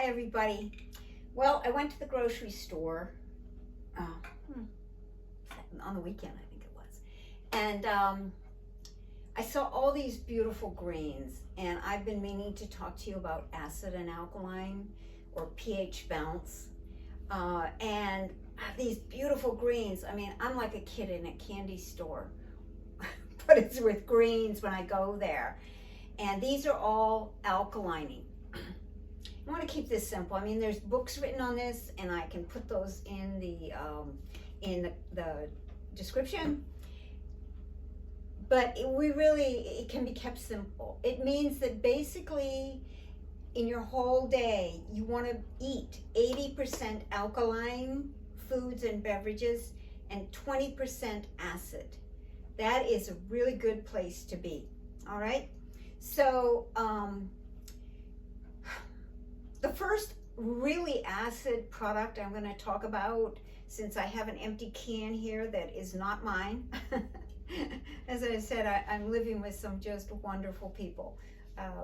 everybody. Well, I went to the grocery store on the weekend, I think it was, and I saw all these beautiful greens, and I've been meaning to talk to you about acid and alkaline, or pH balance, and these beautiful greens. I mean, I'm like a kid in a candy store, but it's with greens when I go there, and these are all alkalining. I want to keep this simple. I mean, there's books written on this, and I can put those in the description. But it can be kept simple. It means that basically, in your whole day, you want to eat 80% alkaline foods and beverages and 20% acid. That is a really good place to be. All right. So, the first really acid product I'm going to talk about, since I have an empty can here that is not mine. As I said, I'm living with some just wonderful people.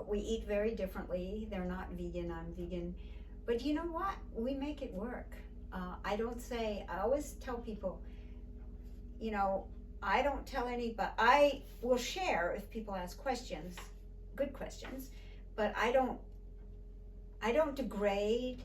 We eat very differently. They're not vegan, I'm vegan. But you know what? We make it work. I always tell people, you know, I don't tell anybody. I will share if people ask questions, good questions, but I don't degrade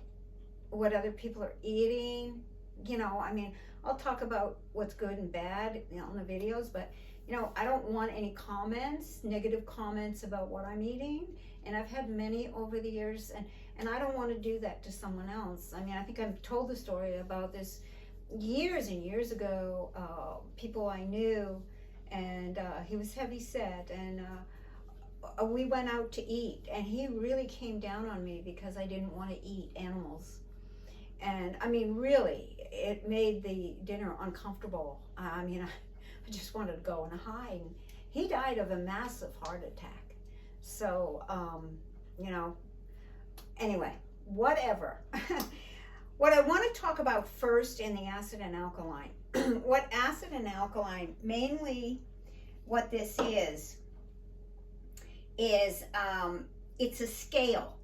what other people are eating. You know, I mean, I'll talk about what's good and bad, you know, in the videos, but you know, I don't want any comments, negative comments about what I'm eating. And I've had many over the years, and I don't want to do that to someone else. I mean, I think I've told the story about this years and years ago. People I knew, and he was heavy set, and we went out to eat, and he really came down on me because I didn't want to eat animals. And I mean, really, it made the dinner uncomfortable. I mean, I just wanted to go and hide. And he died of a massive heart attack. So, you know, anyway, whatever. What I want to talk about first in the acid and alkaline, what acid and alkaline, mainly what this is it's a scale.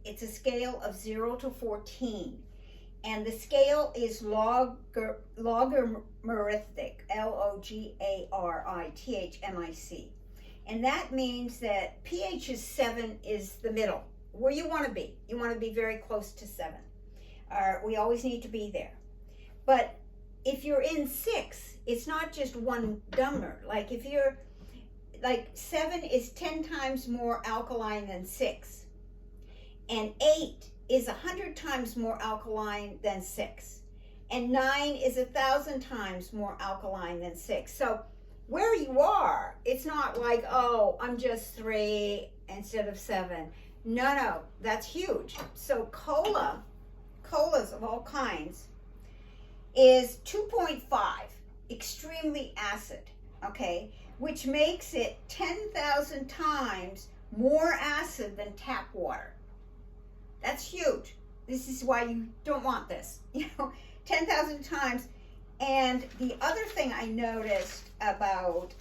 It's a scale of 0 to 14. And the scale is logarithmic, Logarithmic. And that means that pH is 7 is the middle, where you want to be. You want to be very close to 7. We always need to be there. But if you're in 6, it's not just one number. Like if you're, like 7 is 10 times more alkaline than 6. And 8 is 100 times more alkaline than 6. And 9 is 1,000 times more alkaline than 6. So where you are, it's not like, oh, I'm just 3 instead of 7. No, that's huge. So colas of all kinds, is 2.5, extremely acid, okay? Which makes it 10,000 times more acid than tap water. That's huge. This is why you don't want this, you know, 10,000 times. And the other thing I noticed about,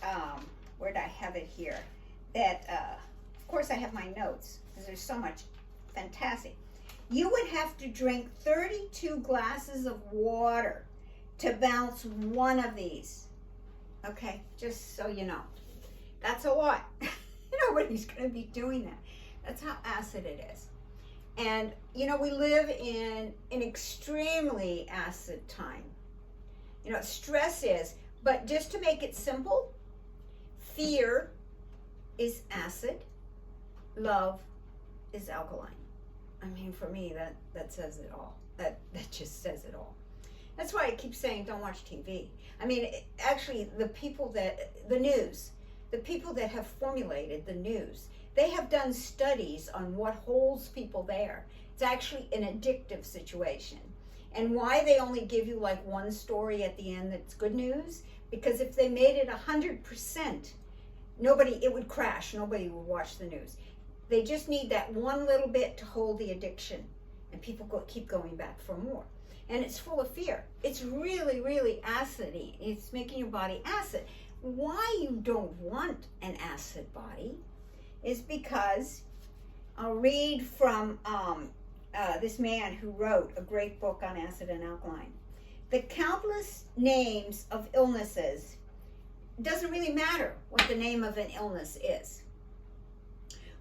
where did I have it here? That, of course I have my notes, because there's so much fantastic. You would have to drink 32 glasses of water to balance one of these. Okay, just so you know. That's a lot. Nobody's going to be doing that. That's how acid it is. And, you know, we live in an extremely acid time. You know, stress is, but just to make it simple, fear is acid, love is alkaline. I mean, for me, that says it all. That just says it all. That's why I keep saying don't watch TV. I mean, actually, the people that have formulated the news, they have done studies on what holds people there. It's actually an addictive situation. And why they only give you like one story at the end that's good news, because if they made it 100%, it would crash. Nobody would watch the news. They just need that one little bit to hold the addiction, and people keep going back for more. And it's full of fear. It's really, really acidy. It's making your body acid. Why you don't want an acid body is because I'll read from this man who wrote a great book on acid and alkaline. The countless names of illnesses, doesn't really matter what the name of an illness is.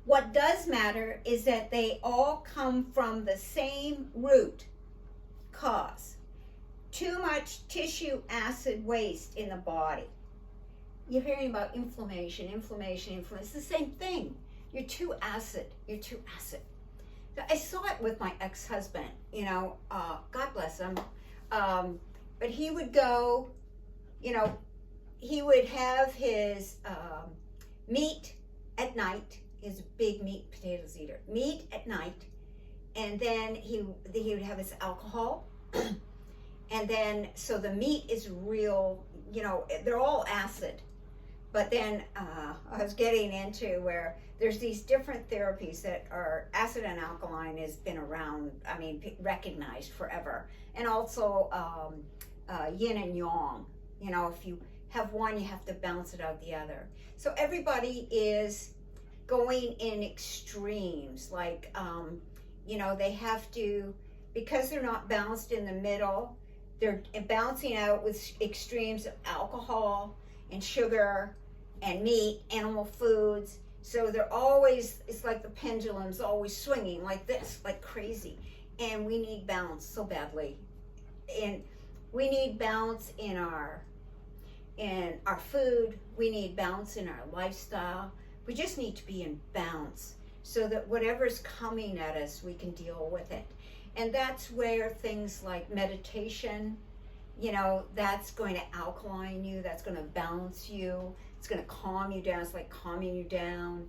What does matter is that they all come from the same root cause. Too much tissue acid waste in the body. You're hearing about inflammation. It's the same thing. You're too acid. I saw it with my ex-husband, God bless him. But he would go, he would have his meat at night. He's a big meat potatoes eater. Meat at night, and then he would have his alcohol, and then so the meat is real. They're all acid. But then I was getting into where there's these different therapies that are acid and alkaline has been around, recognized forever. And also yin and yang. If you have one, you have to balance it out the other. So everybody is going in extremes. Like, they have to, because they're not balanced in the middle, they're balancing out with extremes of alcohol and sugar and meat, animal foods. So they're always, it's like the pendulum's always swinging like this, like crazy. And we need balance so badly. And we need balance in our food. We need balance in our lifestyle. We just need to be in balance so that whatever's coming at us, we can deal with it. And that's where things like meditation, that's going to alkaline you, that's going to balance you, it's going to calm you down. It's like calming you down.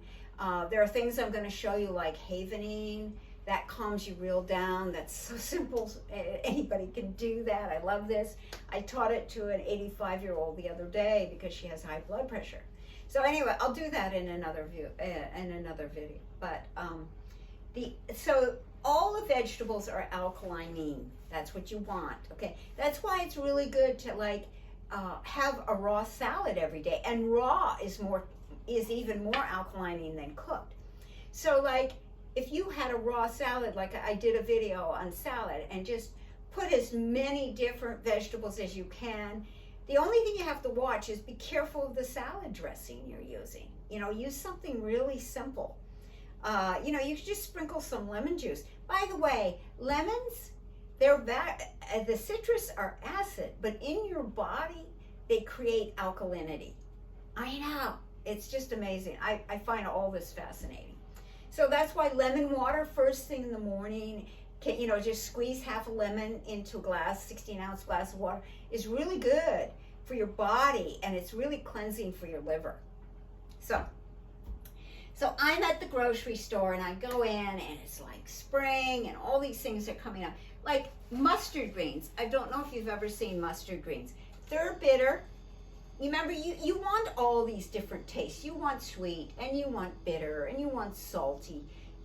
There are things I'm going to show you, like havening, that calms you real down. That's so simple. Anybody can do that. I love this. I taught it to an 85-year-old the other day because she has high blood pressure. So anyway, I'll do that in another video. But so all the vegetables are alkaline. That's what you want. Okay, that's why it's really good to have a raw salad every day. And raw is even more alkaline than cooked. So if you had a raw salad, like I did a video on salad, and just put as many different vegetables as you can. The only thing you have to watch is be careful of the salad dressing you're using. Use something really simple. You could just sprinkle some lemon juice. By the way, lemons, the citrus are acid, but in your body, they create alkalinity. I know, it's just amazing. I find all this fascinating. So that's why lemon water first thing in the morning, just squeeze half a lemon into a glass, 16-ounce glass of water, is really good for your body, and it's really cleansing for your liver. So I'm at the grocery store, and I go in, and it's like spring, and all these things are coming up. Like mustard greens. I don't know if you've ever seen mustard greens. They're bitter. Remember, you want all these different tastes. You want sweet, and you want bitter, and you want salty.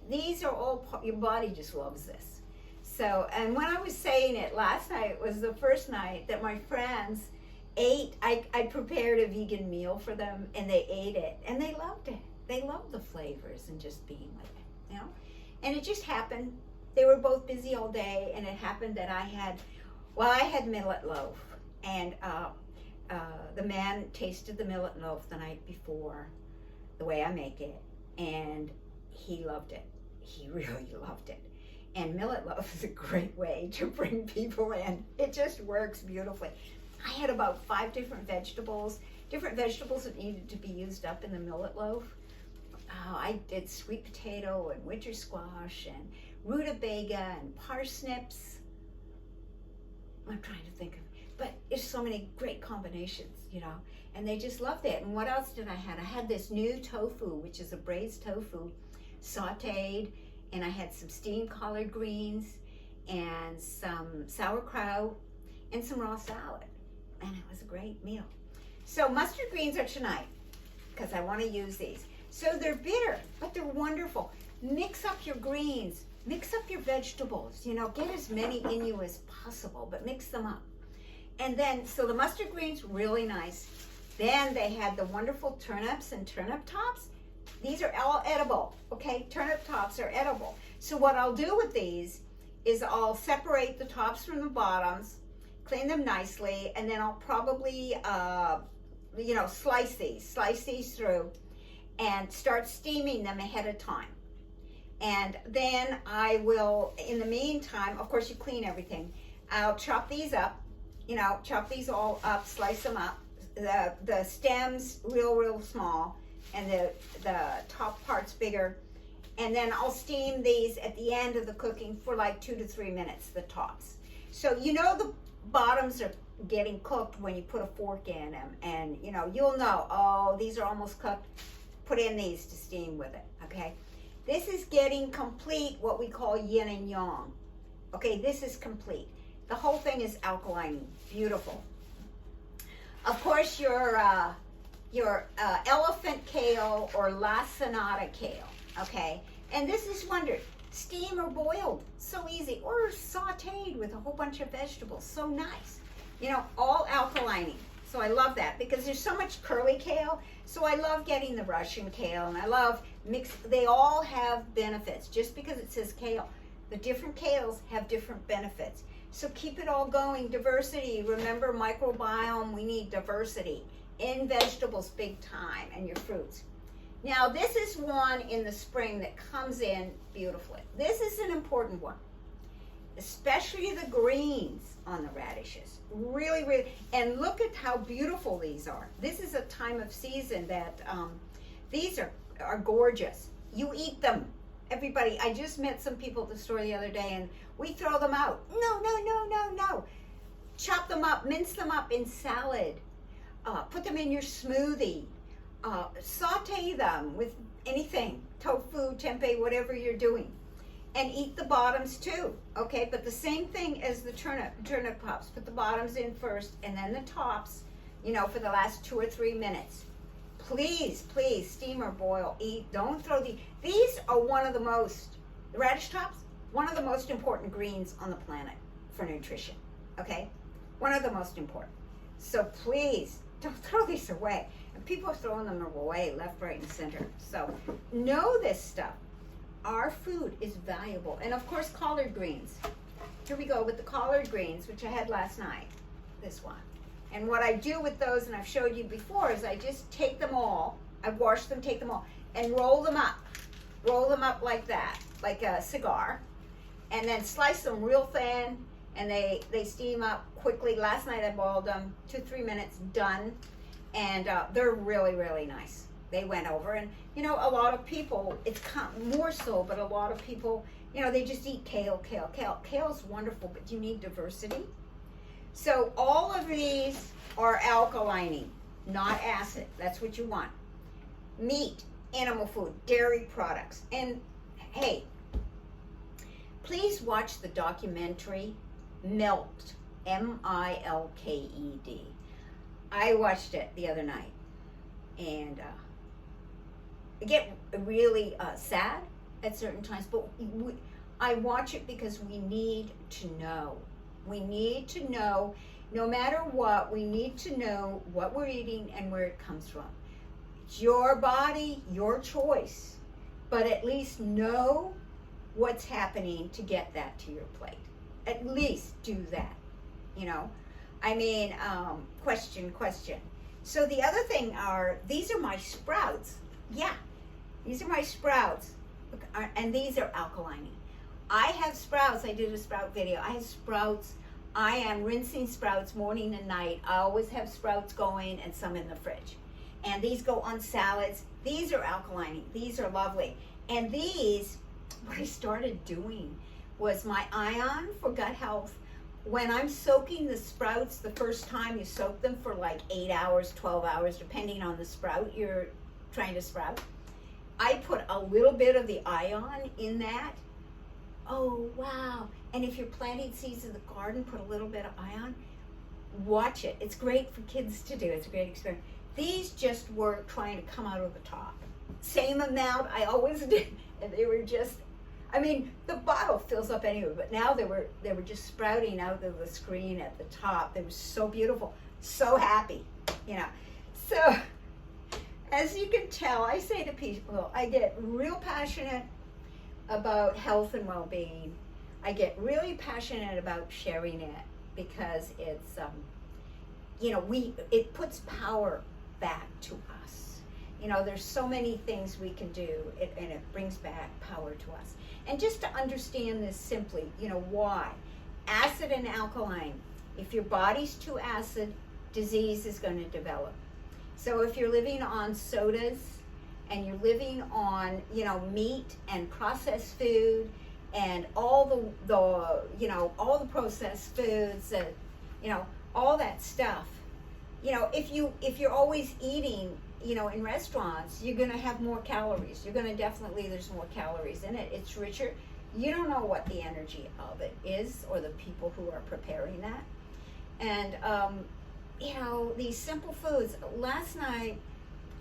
These are all, your body just loves this. So, and when I was saying it last night was the first night that my friends ate, I prepared a vegan meal for them, and they ate it, and they loved it. They loved the flavors and just being with it, And it just happened. They were both busy all day, and it happened that I had millet loaf, and the man tasted the millet loaf the night before, the way I make it, and he loved it. He really loved it. And millet loaf is a great way to bring people in. It just works beautifully. I had about 5 different vegetables that needed to be used up in the millet loaf. I did sweet potato and winter squash and rutabaga and parsnips. I'm trying to think of, but there's so many great combinations, and they just loved it. And what else did I have? I had this new tofu, which is a braised tofu, sauteed, and I had some steamed collard greens and some sauerkraut and some raw salad, and it was a great meal. So mustard greens are tonight because I want to use these. So they're bitter, but they're wonderful. Mix up your greens, mix up your vegetables, get as many in you as possible, but mix them up. And then, so the mustard greens, really nice. Then they had the wonderful turnips and turnip tops. These are all edible, okay? Turnip tops are edible. So what I'll do with these is I'll separate the tops from the bottoms, clean them nicely, and then I'll probably, slice these through and start steaming them ahead of time. And then I will, in the meantime, of course you clean everything. I'll chop these up, chop these all up, slice them up. The stems real small, and the top part's bigger. And then I'll steam these at the end of the cooking for like 2 to 3 minutes, the tops. So the bottoms are getting cooked when you put a fork in them, and you'll know, oh, these are almost cooked. Put in these to steam with it, okay? This is getting complete, what we call yin and yang. Okay, this is complete. The whole thing is alkaline, beautiful. Of course, your elephant kale or lacinato kale, okay? And this is wondered, steam or boiled, so easy, or sauteed with a whole bunch of vegetables, so nice. All alkalining. So I love that because there's so much curly kale. So I love getting the Russian kale, and I love they all have benefits. Just because it says kale, the different kales have different benefits. So keep it all going. Diversity. Remember, microbiome, we need diversity in vegetables big time, and your fruits. Now, this is one in the spring that comes in beautifully. This is an important one, especially the greens on the radishes. Really, and look at how beautiful these are. This is a time of season that these are gorgeous. You eat them. Everybody, I just met some people at the store the other day, and we throw them out. No. Chop them up, mince them up in salad. Put them in your smoothie. Saute them with anything, tofu, tempeh, whatever you're doing. And eat the bottoms too, okay? But the same thing as the turnip tops. Put the bottoms in first, and then the tops, for the last 2 or 3 minutes. Please, steam or boil, eat. Don't throw these are the radish tops, one of the most important greens on the planet for nutrition, okay? One of the most important. So please, don't throw these away. And people are throwing them away left, right, and center. So know this stuff. Our food is valuable. And of course, collard greens. Here we go with the collard greens, which I had last night, this one. And what I do with those, and I've showed you before, is I just take them all, I wash them, take them all, and roll them up. Roll them up like that, like a cigar. And then slice them real thin, and they steam up quickly. Last night I boiled them, 2-3 minutes, done. And they're really nice. They went over, and a lot of people, it's more so, but a lot of people, they just eat kale. Kale is wonderful, but you need diversity. So all of these are alkalining, not acid. That's what you want. Meat, animal food, dairy products. And hey, please watch the documentary Milked, M-I-L-K-E-D. I watched it the other night, and I get really sad at certain times, but I watch it because we need to know. We need to know, no matter what, we need to know what we're eating and where it comes from. It's your body, your choice, but at least know what's happening to get that to your plate. At least do that, question. So the other thing these are my sprouts. Yeah, these are my sprouts, and these are alkalining. I have sprouts. I did a sprout video. I have sprouts. I am rinsing sprouts morning and night. I always have sprouts going and some in the fridge. And these go on salads. These are alkalining. These are lovely. And these, what I started doing was my ion for gut health. When I'm soaking the sprouts, the first time you soak them for like 8 hours, 12 hours, depending on the sprout you're trying to sprout, I put a little bit of the ion in that. Oh, wow. And if you're planting seeds in the garden, put a little bit of ion. Watch it. It's great for kids to do. It's a great experience. These just were trying to come out of the top. Same amount I always did. And they were just, the bottle fills up anyway, but now they were just sprouting out of the screen at the top. They were so beautiful, so happy, So, as you can tell, I say to people, I get real passionate about health and well-being. I get really passionate about sharing it because it's, it puts power back to us. There's so many things we can do, and it brings back power to us. And just to understand this simply, why? Acid and alkaline. If your body's too acid, disease is going to develop. So if you're living on sodas and you're living on, meat and processed food and all the processed foods, all that stuff, if you're always eating, in restaurants, you're going to have more calories. There's more calories in it. It's richer. You don't know what the energy of it is, or the people who are preparing that. And, these simple foods. Last night,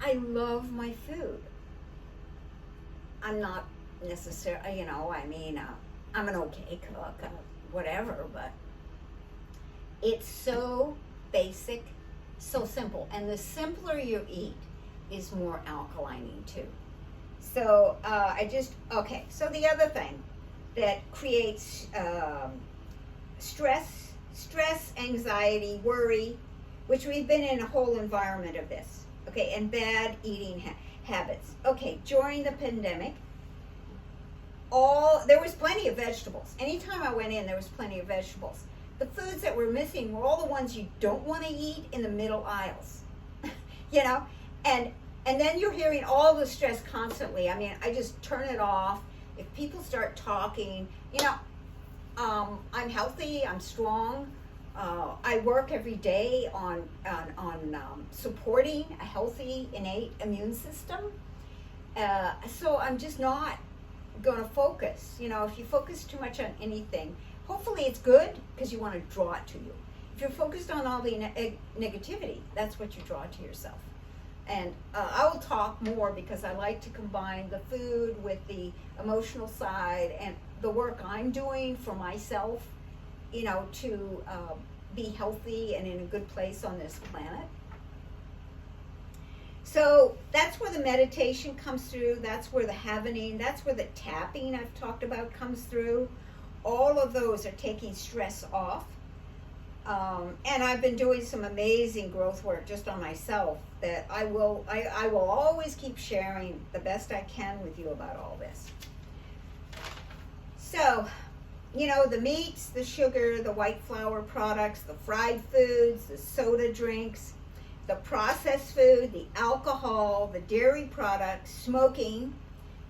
I love my food. I'm not necessarily, I'm an okay cook, whatever, but it's so basic, so simple. And the simpler you eat is more alkalining too. So so the other thing that creates stress, anxiety, worry, which we've been in a whole environment of this, okay, and bad eating habits. Okay, during the pandemic, there was plenty of vegetables. Anytime I went in, there was plenty of vegetables. The foods that were missing were all the ones you don't want to eat in the middle aisles, and then you're hearing all the stress constantly. I just turn it off. If people start talking, I'm healthy, I'm strong. I work every day on supporting a healthy, innate immune system. So I'm just not going to focus. If you focus too much on anything, hopefully it's good because you want to draw it to you. If you're focused on all the negativity, that's what you draw to yourself. And I will talk more because I like to combine the food with the emotional side and the work I'm doing for myself, to be healthy and in a good place on this planet. So that's where the meditation comes through. That's where the havening, that's where the tapping I've talked about comes through. All of those are taking stress off. And I've been doing some amazing growth work just on myself that I will always keep sharing the best I can with you about all this. So, the meats, the sugar, the white flour products, the fried foods, the soda drinks, the processed food, the alcohol, the dairy products, smoking,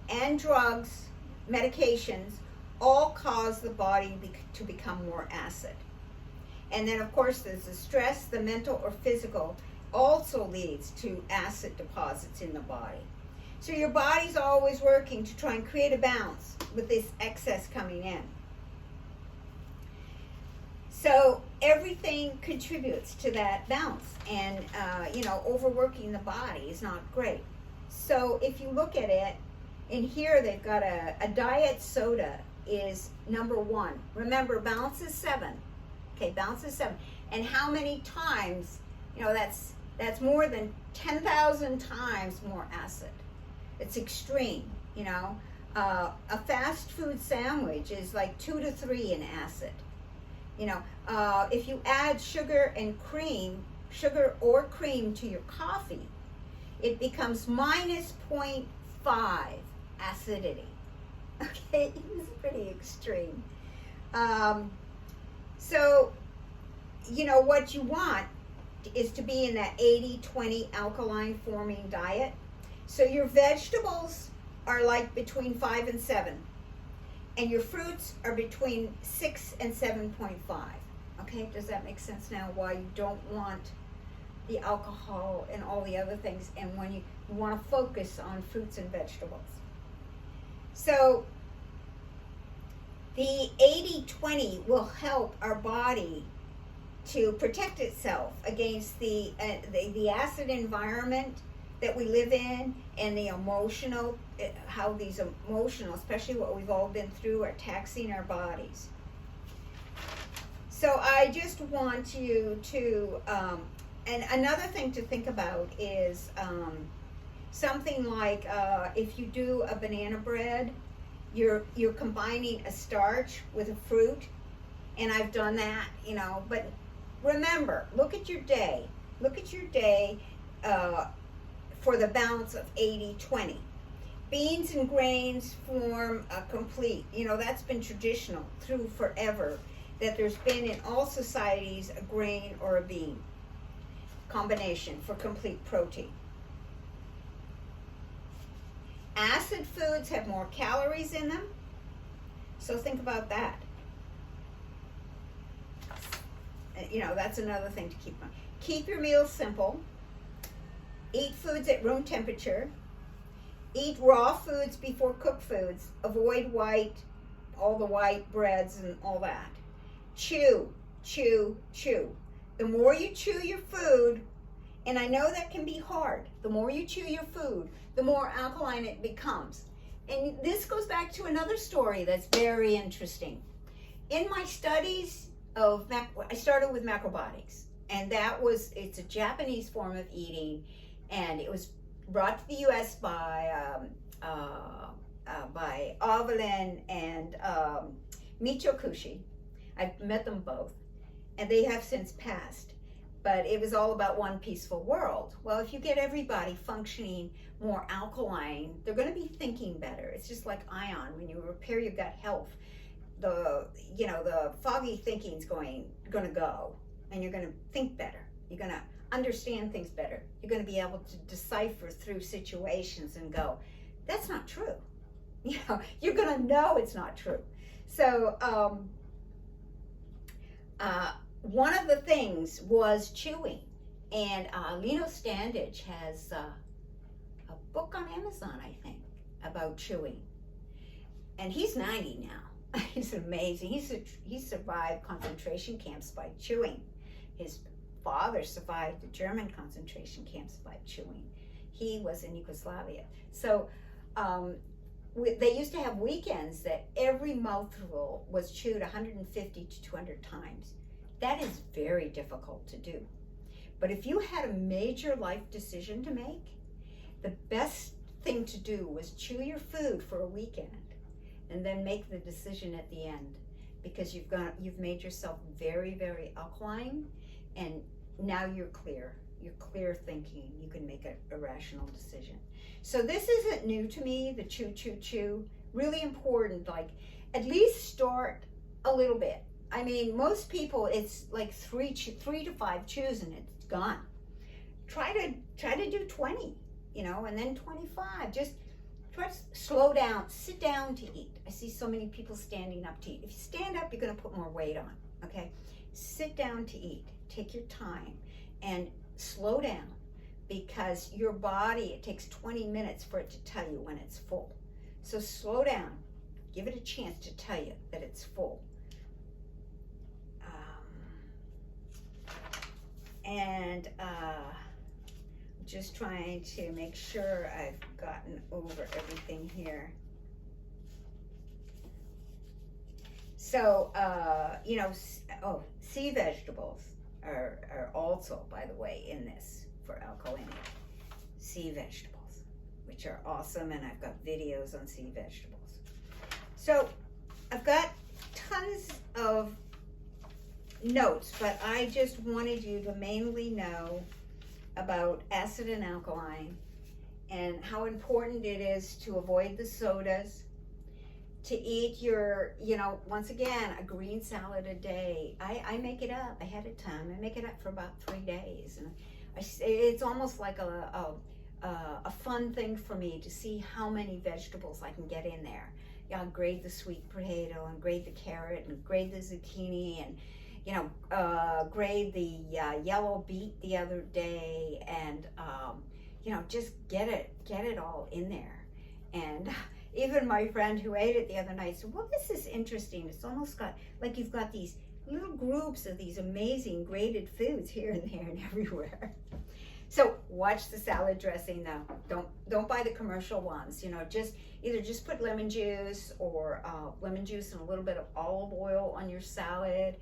and drugs, medications, all cause the body to become more acid. And then, of course, there's the stress, the mental or physical, also leads to acid deposits in the body. So your body's always working to try and create a balance with this excess coming in. So everything contributes to that balance, and overworking the body is not great. So if you look at it, in here they've got a diet soda is number 1. Remember, balance is 7. Okay, balance is 7. And how many times, that's more than 10,000 times more acid. It's extreme, A fast food sandwich is like 2 to 3 in acid. If you add sugar or cream to your coffee, it becomes minus 0.5 acidity. Okay, it's pretty extreme. So, what you want is to be in that 80-20 alkaline forming diet. So your vegetables are like between 5 and 7. And your fruits are between 6 and 7.5. Okay, does that make sense now? Why you don't want the alcohol and all the other things, and when you want to focus on fruits and vegetables. So the 80-20 will help our body to protect itself against the acid environment that we live in, and the emotional, how these emotional, especially what we've all been through, are taxing our bodies. So I just want you to, and another thing to think about is something like if you do a banana bread, You're combining a starch with a fruit, and I've done that, but remember, look at your day. Look at your day for the balance of 80-20. Beans and grains form a complete, that's been traditional through forever, that there's been in all societies a grain or a bean combination for complete protein. Acid foods have more calories in them, so think about that. That's another thing to keep on. Keep your meals simple. Eat foods at room temperature. Eat raw foods before cooked foods. Avoid all the white breads and all that. Chew, chew, chew. The more you chew your food, and I know that can be hard, the more you chew your food, the more alkaline it becomes. And this goes back to another story that's very interesting. In my studies I started with macrobiotics, and it's a Japanese form of eating, and it was brought to the U.S. by Alkaline and Michio Kushi. I've met them both, and they have since passed. But it was all about one peaceful world. Well, if you get everybody functioning more alkaline, they're going to be thinking better. It's just like ion. When you repair your gut health, the foggy thinking's going to go, and you're going to think better. You're going to understand things better. You're going to be able to decipher through situations and go, that's not true. You're going to know it's not true. So one of the things was chewing, and Lino Standage has a book on Amazon, I think, about chewing, and he's 90 now. He's amazing. He survived concentration camps by chewing. His father survived the German concentration camps by chewing. He was in Yugoslavia. So they used to have weekends that every mouthful was chewed 150 to 200 times. That is very difficult to do. But if you had a major life decision to make, the best thing to do was chew your food for a weekend and then make the decision at the end, because you've made yourself very, very alkaline, and now you're clear. You're clear thinking. You can make a rational decision. So this isn't new to me, the chew, chew, chew. Really important, like at least start a little bit. I mean, most people, it's like 3 to 5 chews and it's gone. Try to do 20, and then 25. Just try to slow down, sit down to eat. I see so many people standing up to eat. If you stand up, you're going to put more weight on, okay? Sit down to eat. Take your time and slow down, because your body, it takes 20 minutes for it to tell you when it's full. So slow down. Give it a chance to tell you that it's full. Just trying to make sure I've gotten over everything here. So, sea vegetables are also, by the way, in this for alkaline. Sea vegetables, which are awesome, and I've got videos on sea vegetables. So, I've got tons of notes, but I just wanted you to mainly know about acid and alkaline, and how important it is to avoid the sodas, to eat your, once again, a green salad a day. I make it up ahead of time. I make it up for about 3 days, and it's almost like a fun thing for me to see how many vegetables I can get in there. I'll grade the sweet potato and grade the carrot and grade the zucchini, and grade the yellow beet the other day, and just get it all in there. And even my friend who ate it the other night said, well, this is interesting. It's almost like you've got these little groups of these amazing graded foods here and there and everywhere. So watch the salad dressing though. Don't buy the commercial ones. Just put lemon juice or lemon juice and a little bit of olive oil on your salad.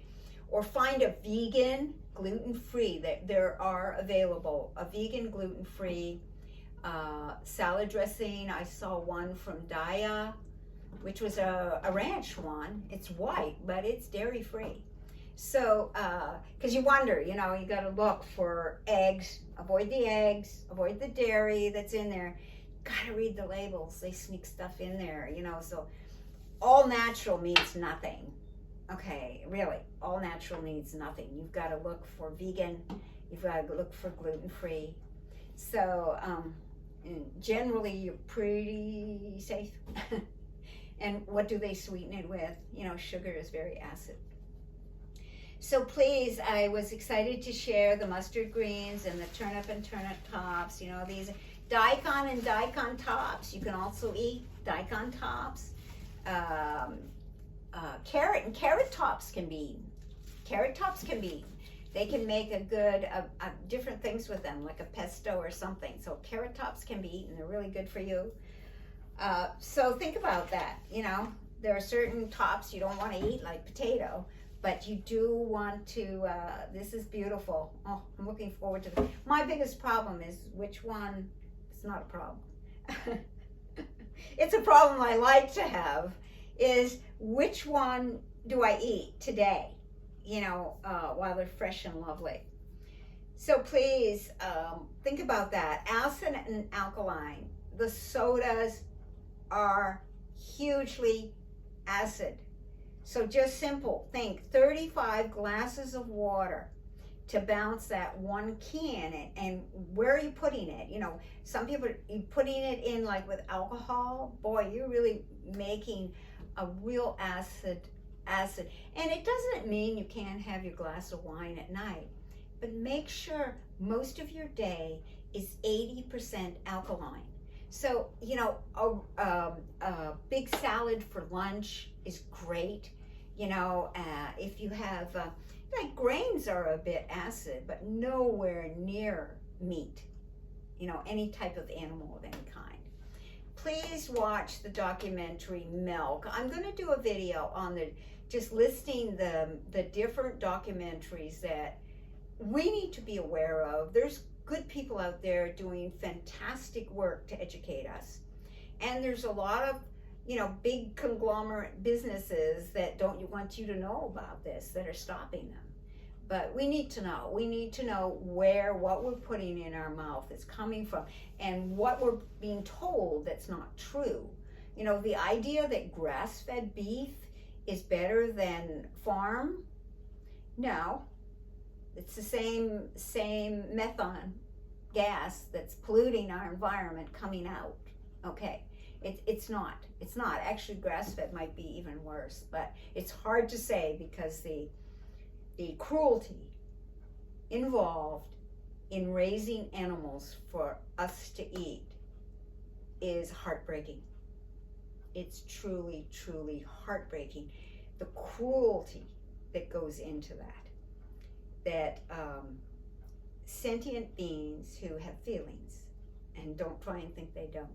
Or find a vegan, gluten-free, there are available, a vegan, gluten-free salad dressing. I saw one from Daya which was a ranch one. It's white, but it's dairy free. So, because you wonder, you know, you got to look for eggs, avoid the dairy that's in there. Got to read the labels. They sneak stuff in there, you know. So, all natural means nothing. Okay, really, all natural means nothing. You've got to look for vegan. You've got to look for gluten free. So, generally, you're pretty safe. And what do they sweeten it with? You know, sugar is very acid. So please, I was excited to share the mustard greens and the turnip and turnip tops. You know, these daikon and daikon tops. You can also eat daikon tops. Carrot and carrot tops can be eaten. Carrot tops can be eaten. They can make a good, different things with them, like a pesto or something. So carrot tops can be eaten. They're really good for you. So think about that. You know, there are certain tops you don't want to eat, like potato. But you do want to, this is beautiful. Oh, I'm looking forward to this. My biggest problem is which one, it's not a problem. It's a problem I like to have, is which one do I eat today, you know, while they're fresh and lovely. So please think about that. Acid and alkaline. The sodas are hugely acid. So just simple, think 35 glasses of water to balance that one can. And where are you putting it? You know, some people are putting it in like with alcohol. Boy, you're really making a real acid. And it doesn't mean you can't have your glass of wine at night, but make sure most of your day is 80% alkaline. So, you know, a big salad for lunch is great. You know, if you have, like grains are a bit acid, but nowhere near meat, you know, any type of animal of any kind. Please watch the documentary Milk. I'm going to do a video on just listing the different documentaries that we need to be aware of. There's good people out there doing fantastic work to educate us. And there's a lot of, you know, big conglomerate businesses that don't want you to know about this, that are stopping them. But we need to know. We need to know what we're putting in our mouth is coming from, and what we're being told that's not true. You know, the idea that grass-fed beef is better than farm, no. It's the same methane gas that's polluting our environment coming out. Okay, it's not. Actually, grass-fed might be even worse, but it's hard to say because the cruelty involved in raising animals for us to eat is heartbreaking. It's truly, truly heartbreaking. The cruelty that goes into that sentient beings who have feelings, and don't try and think they don't.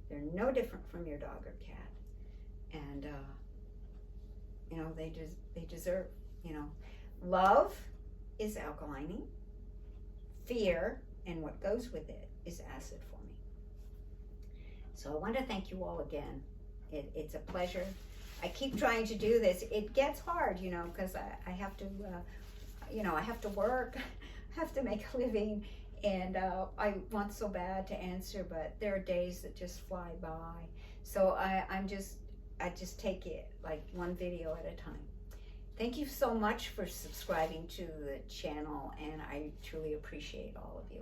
They're no different from your dog or cat, and you know, they deserve. You know, love is alkalining. Fear and what goes with it is acid for me. So I want to thank you all again. It's a pleasure. I keep trying to do this. It gets hard, you know, because I have to. You know, I have to work, I have to make a living, and I want so bad to answer, but there are days that just fly by. So I just take it like one video at a time. Thank you so much for subscribing to the channel, and I truly appreciate all of you.